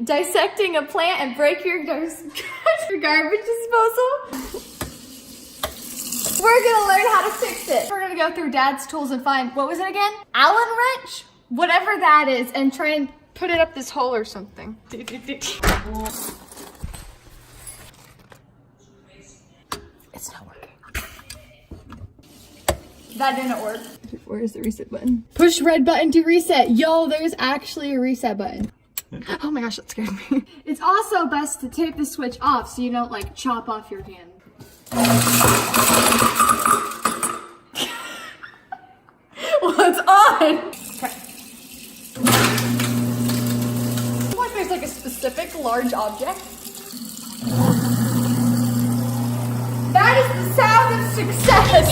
dissecting a plant and break your garbage disposal. We're gonna learn how to fix it. We're gonna go through Dad's tools and find, what was it again? Allen wrench? Whatever that is, and try and put it up this hole or something. It's not working. That didn't work. Where's the reset button? Push red button to reset. Yo, there's actually a reset button. Oh my gosh, that scared me. It's also best to tape the switch off so you don't like chop off your hand. Well, it's on. Okay. Like there's like a specific large object. That is the sound of success.